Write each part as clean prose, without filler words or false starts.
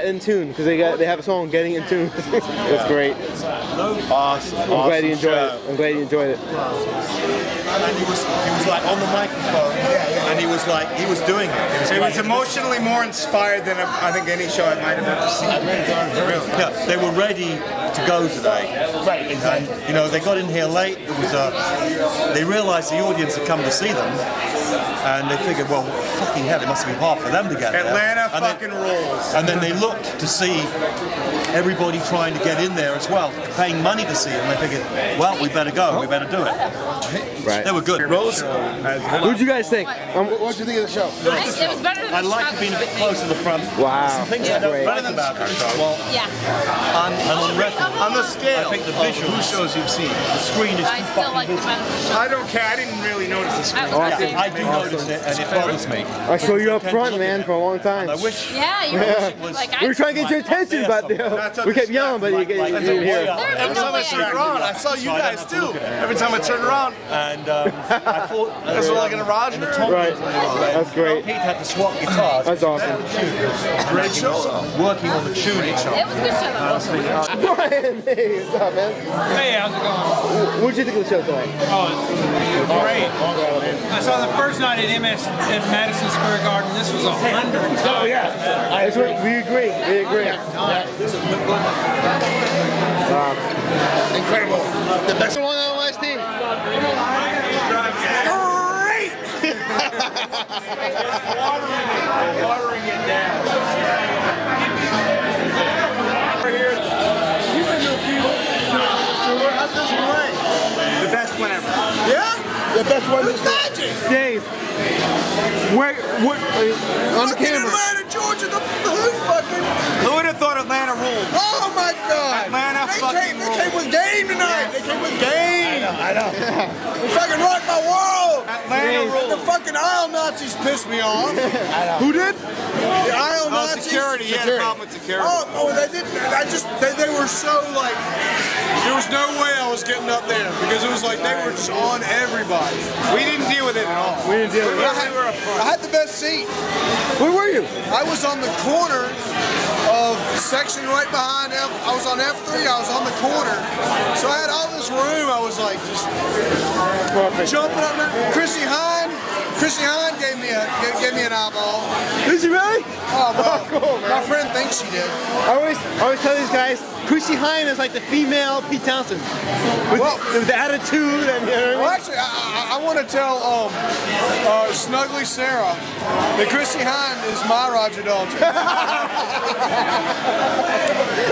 In tune, because they have a song, Getting in Tune. That's great. Awesome. I'm glad you enjoyed it. I'm glad you enjoyed it. And he was like on the microphone, and he was doing it. It was emotionally more inspired than I think any show I might have ever seen. Really? Yeah, they were ready to go today. Right, exactly. And, you know, they got in here late. It was they realised the audience had come to see them, and they figured, well, fucking hell, it must be hard for them to get there. Atlanta fucking rules. And then they looked to see everybody trying to get in there as well, paying money to see them. They figured, well, we better go. We better do it. Right. They were good. Rose. What'd you guys think? What'd you think of the show? It was better than I'd like to be a bit closer to the front. Wow. Some things I don't like about the show. Well, on record. On the scale. I think the visual. Who shows you've seen? The screen is I too still fucking like the busy. better show. I don't care. I didn't really notice the screen. Awesome. I do notice it, and it bothers me. I saw you up front, man, for a long time. I wish. Yeah, you were like We were trying to get your attention, but we kept yelling, but you didn't hear. Every time I turned around, I saw you guys too. Every time I turned around. And I thought That's like in a Roger. Right. That's great. Pete had to swap guitars. That's awesome. Great show. Working on the tuning. it was a good show. Brian, hey, what's up, man? Hey, how's it going? What'd you think of the show today? Oh, it's great. I saw the first night at Madison Square Garden. This was 100 times. Oh, yeah. We agree. We agree. Incredible. The best one on last team. Great! watering it down. You've been to a few. How's this one? The best one ever. Yeah? The best one is Magic! Dave, what, on the camera. Atlanta, Georgia, who fucking... Who would have thought Atlanta ruled? Oh my God! Atlanta fucking ruled. They came with game tonight. They came with game. I know. They fucking rocked my world. Atlanta ruled. The fucking aisle Nazis pissed me off. Who did? The aisle Nazis. Security. He had a problem with security. Oh, they didn't. They were so like. There was no way I was getting up there because it was like they were just on everybody. We didn't deal with it at all. We didn't deal with it. I had the best seat. Where were you? I was on the corner of section right behind F. I was on F3. I was on the corner, so I had all this room. I was like just jumping up there. Chrissy Hine gave me an eyeball. Did she really? Oh, well, cool, man. My friend thinks she did. I always tell these guys, Chrissy Hine is like the female Pete Townsend. With the attitude and, you know what I mean? Well, actually, I want to tell Snuggly Sarah that Chrissy Hine is my Roger Daltrey.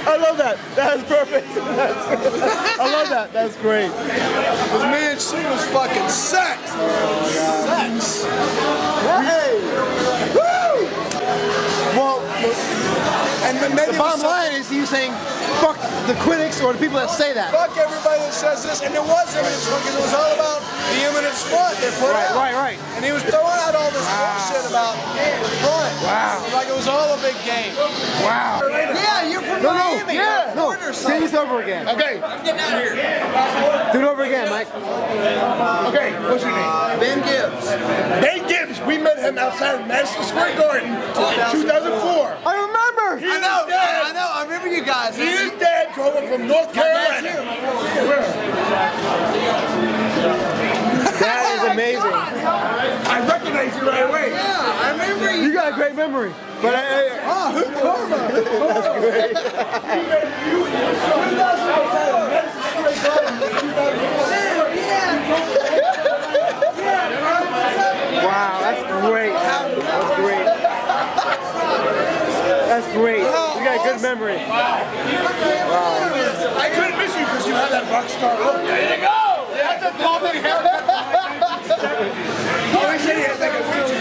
I love that. That is perfect. I love that. That's great. Because man, she was fucking sex. Sex. Hey! Woo! Well, And then maybe the bottom line is you saying fuck the critics or the people that say that. fuck everybody that says this, and there was evidence because it was all about the eminence front they put out. Right. And he was throwing out all this bullshit about the front. Wow. Like it was all a big game. Wow. Yeah, you're from No, Miami. yeah. No, say this over again. Okay. I'm getting out of here. Do it over again, Mike. Okay, what's your name? Ben Gibbs. Ben Gibbs. We met him outside of Madison Square Garden in 2004. I remember. He is dead. I know. I remember you guys. He is dead. Drove him from North Carolina. That is amazing. I recognize you right away. Yeah, I remember you. You got a great memory. But Oh, who karma? that's great. Wow, that's great. That's great. That's great. You got a good memory. Wow. I couldn't miss you because you had that rock star look. There you go. That's a topic. Oh, he said he has like a picture.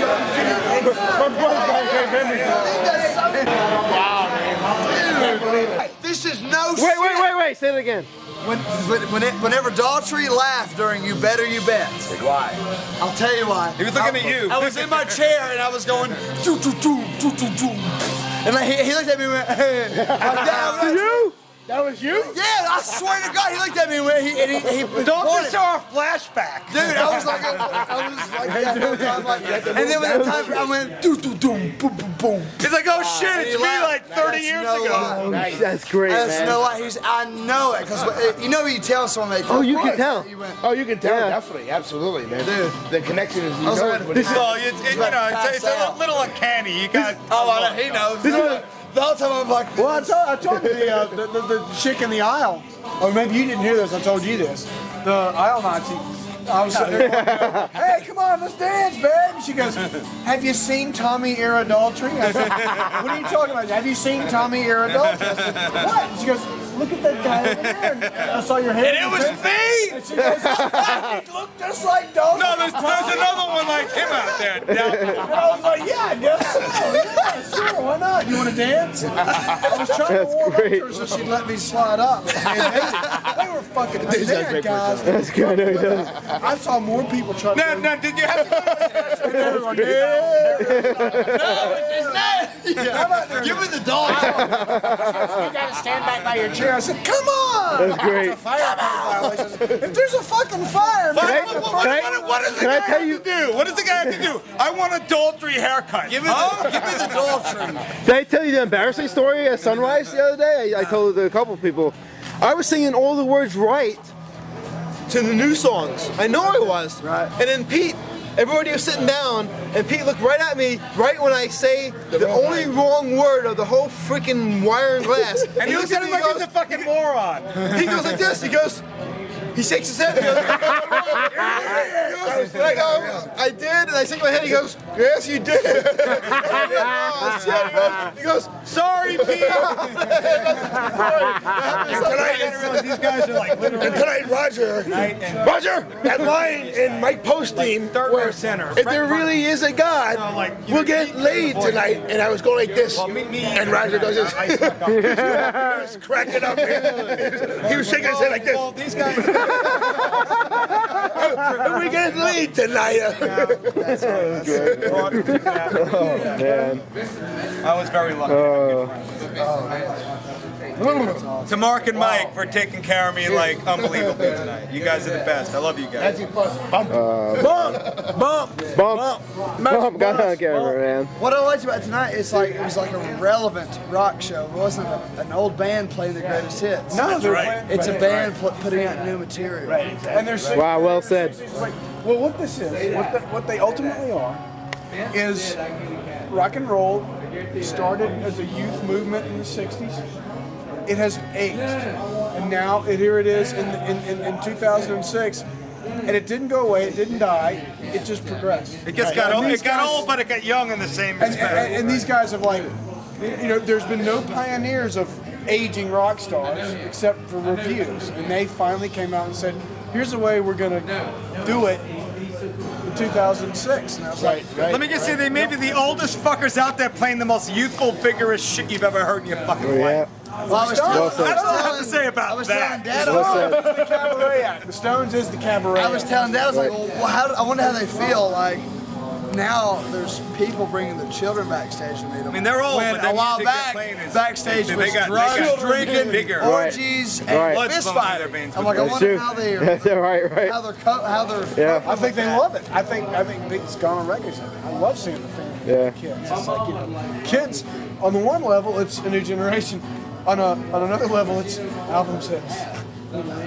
My brother's got a great memory. Wow, man. This is no shit. Wait. Say it again. Whenever Daltrey laughed during You Better You Bet. Why? I'll tell you why. He was looking at you. I was in my chair and I was going doo doo doo doo doo doo. And like, he looked at me and went, hey. You? That was you? Yeah, I swear to God, he looked at me and he Don't pointed. just show our flashback. Dude, I was like that the whole time, like, and then when the time I went, doo doo boom, boom, boom, boom. He's like, oh shit, it's me like 30 years ago. That's great, That's man. no lie. I know it because you know you tell someone they. Oh, you can tell. Oh, you can tell, Yeah. definitely, absolutely, man. Dude, the connection is. was like, Well, it's a little uncanny. You got. Oh, he knows. The whole time I'm like, Well, I told you the chick in the aisle, or maybe you didn't hear this. I told you this. The aisle Nazi. I was sitting there going, hey, come on, let's dance, babe. She goes, have you seen Tommy Iridoltry? I said, what are you talking about? Have you seen Tommy Iridoltry? I said, what? She goes, look at that guy over there. And I saw your head. And it was me! And she goes, he looked just like Dalton. No, there's another one like him out there. And I was like, yeah, I guess so. Yeah, sure, why not? You want to dance? I was trying to warm up to her so she'd let me slide up. And they were fucking there, guys. That's good. I know he does. I saw more people trying to. No, did you have to Everyone, no, it's not. Give me the dog. you gotta stand back by your chair. I said, come on! That's great. It's a fire violation. If there's a fucking fire, What Can does the I guy tell have you- to do? What does the guy have to do? I want a adultery haircut. Give me the dog tree. Did I tell you the embarrassing story at Sunrise the other day? I told it to a couple people. I was singing all the words right to the new songs. I know I was. Right. And then Pete, everybody was sitting down, and Pete looked right at me right when I say the only wrong word of the whole freaking wire and glass. And he looks at him like he's a fucking moron. He goes like this. He shakes his head. He goes, and I go, I did, and I shake my head. He goes, yes, you did. Oh, shit. He goes, sorry, Pete. These guys are like literally. And tonight, Roger, that line in Mike Post's theme, third where or center. if there really is a God, No, like, you we'll know, get laid tonight. And I was going like this, me and Roger goes this. He was cracking up, man. He was shaking his head like this. Well, these guys. We get laid tonight. oh, man. I was very lucky. To Marc and Mike for taking care of me like unbelievably tonight. You guys are the best. I love you guys. Bump. Got on camera, man. What I liked about tonight is like it was like a relevant rock show. It wasn't an old band playing the greatest hits. No, they're right. It's a band putting out new material. Right. And there's Wow, well said. well, what this is, what they ultimately are, is rock and roll. Started as a youth movement in the '60s. It has aged, and now here it is in 2006. And it didn't go away. It didn't die. It just progressed. It got old, but it got young in the same respect. And these guys have like, you know, there's been no pioneers of aging rock stars except for reviews, and they finally came out and said, "Here's the way we're gonna do it." In 2006, and I was like, Let me just say, they may be the oldest fuckers out there playing the most youthful, vigorous shit you've ever heard in your fucking life. Well, I was telling, Well said. That's all I have to say about I was that. telling Dad, the cabaret act. The Stones is the cabaret. I was telling Dad, I was like, well, I wonder how they feel like now there's people bringing the children backstage to meet them. I mean, they're old, When but their a while music they're back, playing is- backstage they was got drugs, drinking, bigger. orgies, Right. and fist Blood's fighting. flowing in their veins. I'm like, I That's wonder true. how they're That's right. how they're Yeah. I think they love it. I think Pete's gone on record saying, I love seeing the family. Yeah. Kids. It's like, you know, kids. On the one level, it's a new generation. On another level, it's album sales.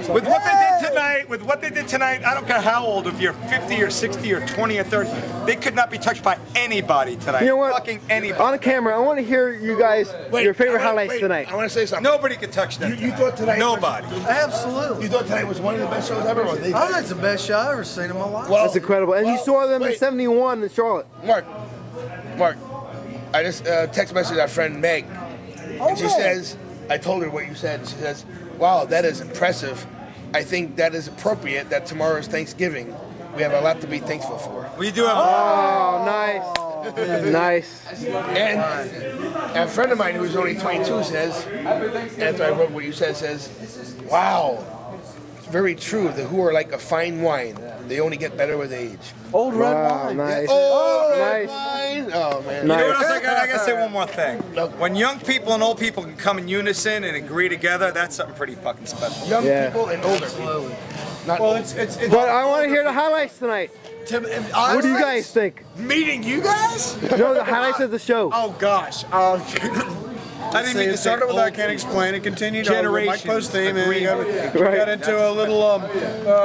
With what they did tonight, I don't care how old, if you're 50 or 60 or 20 or 30, they could not be touched by anybody tonight. You know what? Fucking anybody. On the camera, I want to hear you guys, your favorite highlights tonight. I want to say something. Nobody could touch them. You thought tonight? Nobody. Absolutely. You thought tonight was one of the best shows ever? Or they, I think it's the best show I've ever seen in my life. well, That's incredible. And you saw them in wait. '71 in Charlotte. Mark, I just text messaged our friend Meg, and she says, I told her what you said, and she says, wow, that is impressive. I think that is appropriate that tomorrow is Thanksgiving. We have a lot to be thankful for. We do have. Oh, nice. Nice. And a friend of mine who's only 22 says, after I wrote what you said, says, wow, it's very true. The Who are like a fine wine. They only get better with age. Old red Wow, wine. nice. Oh, Nice. wine. Oh man. Nice. You know what else I gotta say one more thing. When young people and old people can come in unison and agree together, that's something pretty fucking special. Young Yeah. people and older people. Not Well, old. it's But I want to hear the highlights tonight. What do you guys think? Meeting you guys? No, the highlights of the show. Oh gosh. I didn't mean It to started say with I old Can't Explain. It continued on with Mike Generations Post theme, and we Right. got into a little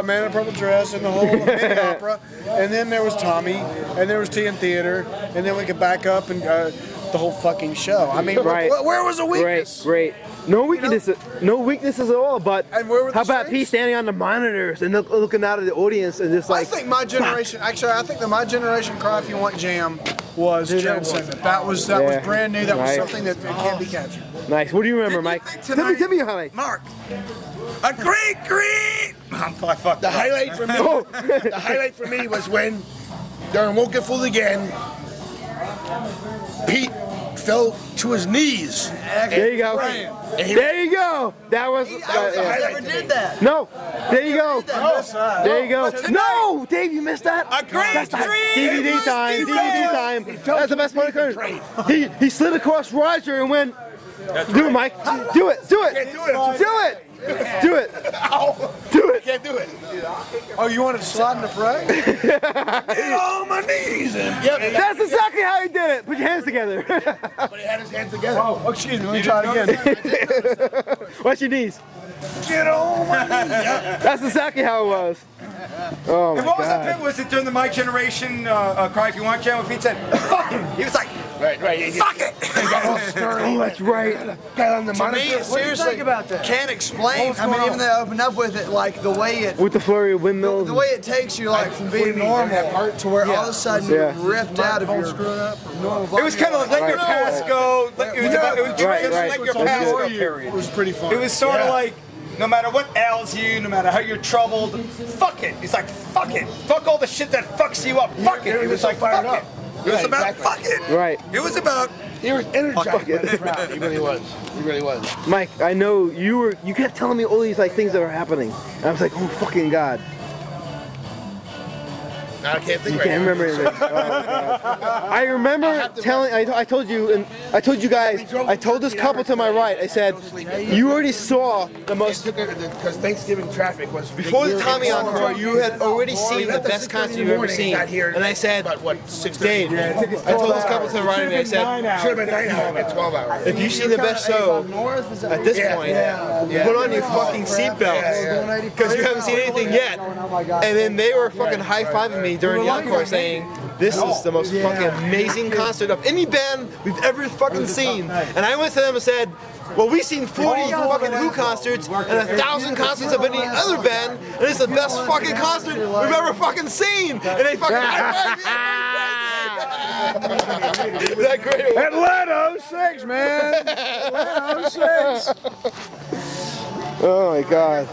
Man in a Purple Dress and the whole mini opera, and then there was Tommy, and there was Tea and Theater, and then we could back up and the whole fucking show. I mean, Right. where was the weakness? Great. No weaknesses, no weaknesses at all. But And where were the how about strengths? P standing on the monitors and looking out at the audience and just I like? think my generation, actually, I think that my generation Cry If You Want Jam was transcendent. That was Yeah. brand new. That was Right. something that can't be captured. Nice. What do you remember, Mike? Tell me your highlight. Mark, a great. I fucked The up. highlight for me. Oh. The highlight for me was when during Won't Get Fooled Again, Pete fell to his knees. There you go. And he- There you go. That was. I never did that. No. There you go. Oh, There you go. No, Dave, you missed that. A great That's the dream. DVD time. DVD time. That's the best part of the curtain. He slid across Roger and went. Do it, Mike. Do it. Do it. Can't do it. Do it. Do it. Do it. Can't do it. Oh, you wanted to slide into pray? Get on my knees. And, yep. That's exactly how he did it. Put your hands together. But he had his hands together. Oh, excuse me. Let me try it again. Watch your knees. Get on my knees. Yep. That's exactly how it was. Oh my And what was that God. bit? Was it during the My Generation Cry If You Want Jam when Pete said, fuck it? He was like, Right. fuck it! Oh, that's right. Got on the To monitor. me, seriously, can't explain. I mean, even though they opened up with it, like the way it, With the flurry of windmills. the way it takes you, like from being normal to where all of a sudden Yeah. you're ripped out of your normal. It was kind of like let your past go. It was Right, just right. let your That's past good. go, period. It was pretty fun. It was sort of like, no matter what ails you, no matter how you're troubled, fuck it. It's like, fuck it. Fuck all the shit that fucks you up. Fuck it. It was like, fuck it. It was about fuck it. Right. It was about. He was energized. He really was. He really was. Mike, I know you kept telling me all these like things that were happening. And I was like, oh fucking God. I can't think You right can't now. remember anything. Oh, God. I remember telling, I told you, and I told you guys, I told this couple to my right, I said, you already saw the most. Because Thanksgiving traffic was Before the Tommy Encore, you had already seen the best concert you've ever seen. And I said, About what, 6 Dave, I told this couple to the right of me, I said, Should have been 9 hours, but 12 hours. if you've seen the best show at this point, put on your fucking seatbelts because you haven't seen anything yet. And then they were fucking high-fiving me during the encore saying, this is the most fucking amazing concert of any band we've ever fucking seen. And I went to them and said, well, we've seen 40 fucking Who concerts and 1,000 concerts of any other band, and it's the best fucking concert we've ever fucking seen. And they fucking high-fived me. Is that great? Atlanta 06, man. Atlanta 06. Oh my God.